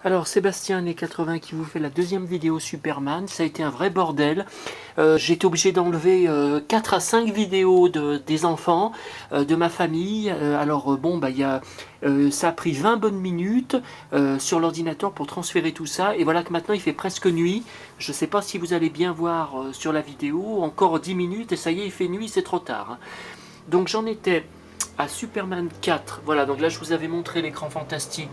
Alors Sébastien années 80 qui vous fait la deuxième vidéo Superman, ça a été un vrai bordel. J'ai été obligé d'enlever 4 à 5 vidéos des enfants, de ma famille. Ça a pris 20 bonnes minutes sur l'ordinateur pour transférer tout ça. Et voilà que maintenant il fait presque nuit. Je ne sais pas si vous allez bien voir sur la vidéo, encore 10 minutes et ça y est il fait nuit, c'est trop tard, hein. Donc j'en étais à Superman 4. Voilà, donc là je vous avais montré l'écran fantastique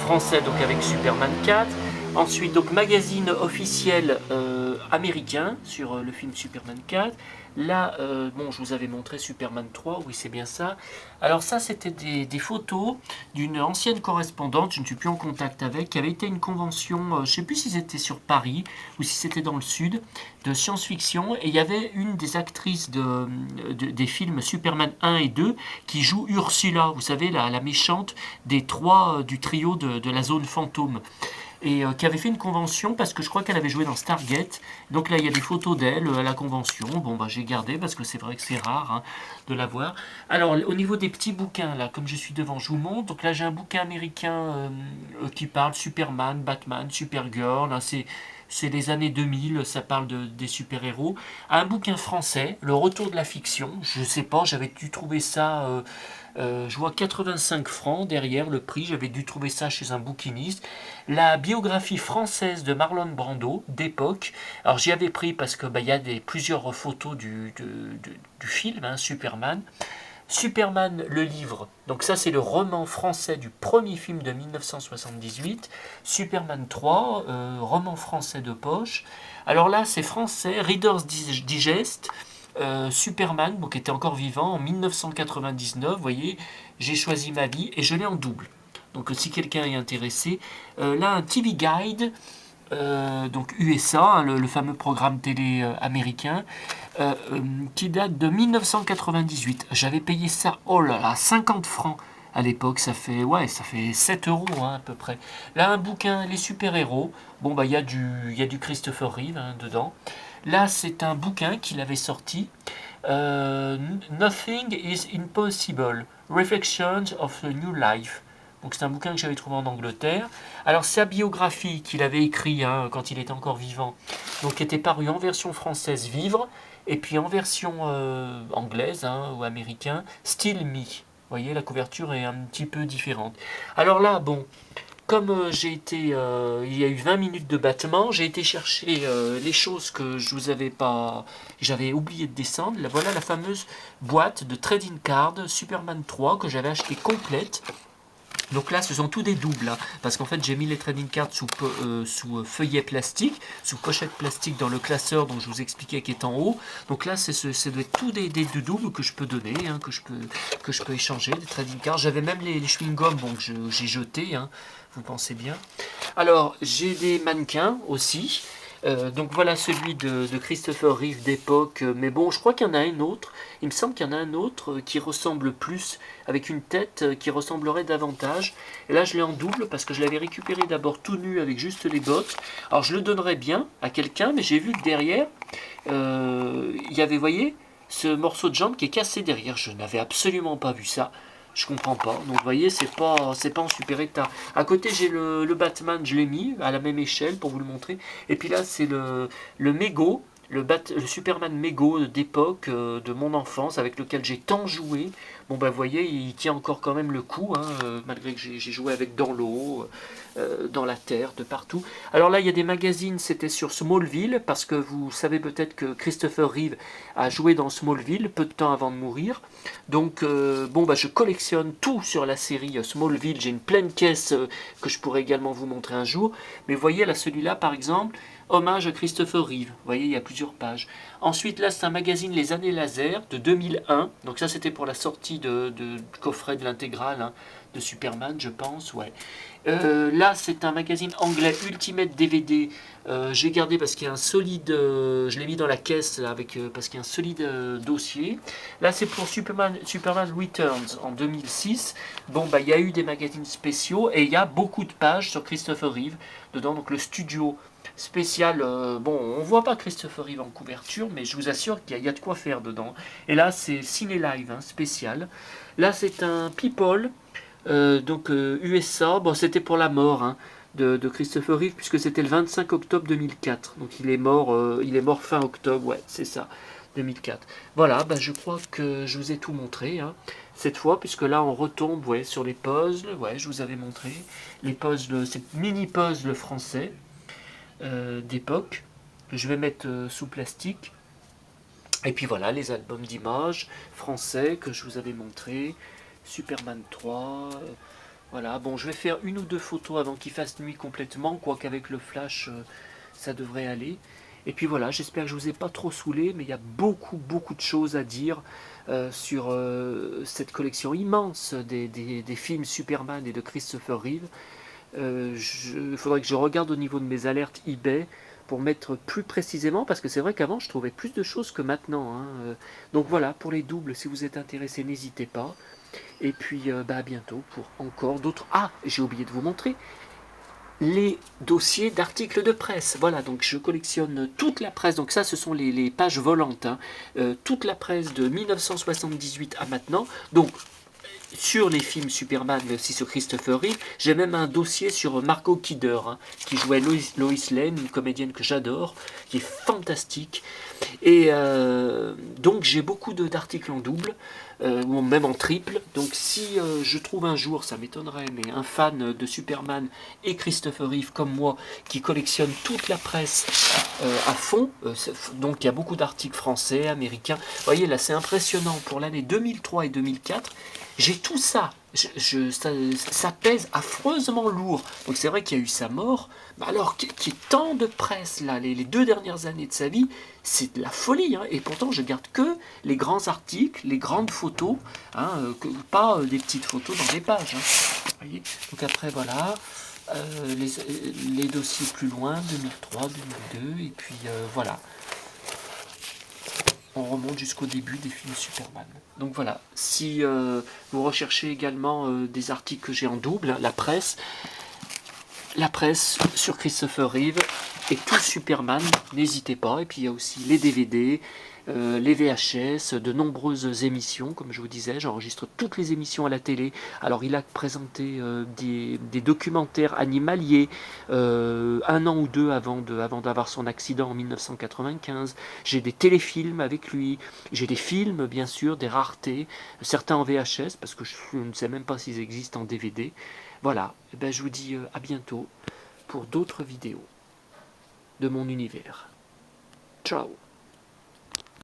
français, donc avec Superman 4. Ensuite, donc magazine officiel américain sur le film Superman 4. Là, bon, je vous avais montré Superman 3, oui, c'est bien ça. Alors ça, c'était des photos d'une ancienne correspondante, je ne suis plus en contact avec, qui avait été à une convention, je ne sais plus si c'était sur Paris ou si c'était dans le sud, de science-fiction. Et il y avait une des actrices des films Superman 1 et 2 qui joue Ursula, vous savez, la méchante des trois du trio de la zone fantôme, et qui avait fait une convention parce que je crois qu'elle avait joué dans Stargate. Donc là, il y a des photos d'elle à la convention. Bon, bah, j'ai gardé parce que c'est vrai que c'est rare, hein, de la voir. Alors, au niveau des petits bouquins, là, comme je suis devant, je vous montre. Donc là, j'ai un bouquin américain qui parle Superman, Batman, Supergirl, hein, c'est les années 2000, ça parle des super-héros. Un bouquin français, Le Retour de la fiction. Je sais pas, j'avais dû trouver ça. Je vois 85 francs derrière le prix, j'avais dû trouver ça chez un bouquiniste. La biographie française de Marlon Brando, d'époque. Alors j'y avais pris parce que bah, y a plusieurs photos du film, hein, Superman. Superman, le livre, donc ça c'est le roman français du premier film de 1978. Superman 3, roman français de poche. Alors là c'est français, Reader's Digest, Superman, bon, qui était encore vivant en 1999, vous voyez, j'ai choisi ma vie et je l'ai en double. Donc si quelqu'un est intéressé, là un TV Guide, donc USA, hein, le fameux programme télé américain, qui date de 1998. J'avais payé ça, oh là là, 50 francs à l'époque, ça fait 7 euros, hein, à peu près. Là, un bouquin, Les super-héros. Bon, bah, il y a du Christopher Reeve, hein, dedans. Là, c'est un bouquin qu'il avait sorti. Nothing is Impossible. Reflections of a New Life. Donc c'est un bouquin que j'avais trouvé en Angleterre. Alors sa biographie qu'il avait écrit, hein, quand il était encore vivant, donc était parue en version française, Vivre, et puis en version anglaise, hein, ou américain, Still Me. Vous voyez, la couverture est un petit peu différente. Alors là, bon, comme il y a eu 20 minutes de battement, j'ai été chercher les choses que je vous avais pas, j'avais oublié de descendre. Là, voilà la fameuse boîte de trading card Superman 3 que j'avais acheté complète. Donc là, ce sont tous des doubles, hein, parce qu'en fait, j'ai mis les trading cards sous feuillet plastique, sous pochette plastique dans le classeur dont je vous expliquais qui est en haut. Donc là, c'est tous des doubles que je peux donner, hein, que je peux échanger, des trading cards. J'avais même les chewing-gums, bon, que j'ai jetés, hein, vous pensez bien. Alors, j'ai des mannequins aussi. Donc voilà celui de Christopher Reeve d'époque, mais bon, je crois qu'il y en a un autre. Il me semble qu'il y en a un autre qui ressemble plus, avec une tête qui ressemblerait davantage. Et là, je l'ai en double parce que je l'avais récupéré d'abord tout nu avec juste les bottes. Alors, je le donnerais bien à quelqu'un, mais j'ai vu que derrière, il y avait, vous voyez, ce morceau de jambe qui est cassé derrière. Je n'avais absolument pas vu ça. Je comprends pas. Donc vous voyez, c'est pas en super état. À côté, j'ai le Batman, je l'ai mis à la même échelle pour vous le montrer. Et puis là, c'est le Mego, le Superman Mego d'époque, de mon enfance, avec lequel j'ai tant joué. Bon bah vous voyez, il tient encore quand même le coup, hein, malgré que j'ai joué avec dans l'eau, dans la terre, de partout. Alors là, il y a des magazines, c'était sur Smallville, parce que vous savez peut-être que Christopher Reeve a joué dans Smallville peu de temps avant de mourir. Donc bon bah je collectionne tout sur la série Smallville. J'ai une pleine caisse que je pourrais également vous montrer un jour. Mais vous voyez là, celui-là par exemple, hommage à Christopher Reeve. Vous voyez, il y a plusieurs pages. Ensuite, là, c'est un magazine Les Années Laser de 2001. Donc ça, c'était pour la sortie de coffret de l'intégrale, hein, de Superman, je pense. Ouais. Là, c'est un magazine anglais Ultimate DVD. J'ai gardé parce qu'il y a un solide. Je l'ai mis dans la caisse là, parce qu'il y a un solide dossier. Là, c'est pour Superman Returns en 2006. Bon, bah, il y a eu des magazines spéciaux et il y a beaucoup de pages sur Christopher Reeve dedans. Donc, le studio spécial. Bon, on voit pas Christopher Reeve en couverture, mais je vous assure qu'il y a de quoi faire dedans. Et là, c'est Ciné Live, hein, spécial. Là, c'est un People. Donc USA, bon c'était pour la mort, hein. de Christopher Reeve, puisque c'était le 25 octobre 2004. Donc il est mort fin octobre, ouais, c'est ça, 2004. Voilà, bah, je crois que je vous ai tout montré, hein, cette fois, puisque là on retombe, ouais, sur les puzzles. Ouais, je vous avais montré les puzzles, ces mini puzzles français d'époque, que je vais mettre sous plastique. Et puis voilà, les albums d'images français que je vous avais montré, Superman 3. Voilà, bon, je vais faire une ou deux photos avant qu'il fasse nuit complètement, quoique avec le flash, ça devrait aller. Et puis voilà, j'espère que je vous ai pas trop saoulé, mais il y a beaucoup de choses à dire sur cette collection immense des films Superman et de Christopher Reeve. Il faudrait que je regarde au niveau de mes alertes eBay pour mettre plus précisément, parce que c'est vrai qu'avant je trouvais plus de choses que maintenant, hein. Donc voilà, pour les doubles, si vous êtes intéressé, n'hésitez pas. Et puis bah, à bientôt pour encore d'autres. Ah, j'ai oublié de vous montrer les dossiers d'articles de presse. Voilà, donc je collectionne toute la presse. Donc ça, ce sont les pages volantes, hein. Toute la presse de 1978 à maintenant. Donc sur les films Superman, mais aussi sur Christopher Reeve. J'ai même un dossier sur Margot Kidder, hein, qui jouait Lois Lane, une comédienne que j'adore, qui est fantastique. Et donc j'ai beaucoup d'articles en double, ou même en triple. Donc si je trouve un jour, ça m'étonnerait, mais un fan de Superman et Christopher Reeve comme moi, qui collectionne toute la presse à fond, donc il y a beaucoup d'articles français, américains. Vous voyez là, c'est impressionnant, pour l'année 2003 et 2004, j'ai tout ça. Ça pèse affreusement lourd. Donc c'est vrai qu'il y a eu sa mort, mais alors qu'il y ait tant de presse là, les 2 dernières années de sa vie, c'est de la folie, hein. Et pourtant je garde que les grands articles, les grandes photos, hein, pas des petites photos dans des pages, hein. Vous voyez. Donc après voilà, les dossiers plus loin, 2003, 2002, et puis voilà. On remonte jusqu'au début des films Superman. Donc voilà, si vous recherchez également des articles que j'ai en double, hein, la presse sur Christopher Reeve et tout Superman, n'hésitez pas. Et puis il y a aussi les DVD, les VHS, de nombreuses émissions, comme je vous disais, j'enregistre toutes les émissions à la télé. Alors il a présenté des documentaires animaliers 1 an ou deux avant d'avoir son accident en 1995. J'ai des téléfilms avec lui, j'ai des films bien sûr, des raretés, certains en VHS, parce que je ne sais même pas s'ils existent en DVD. Voilà, et ben, je vous dis à bientôt pour d'autres vidéos de mon univers. Ciao.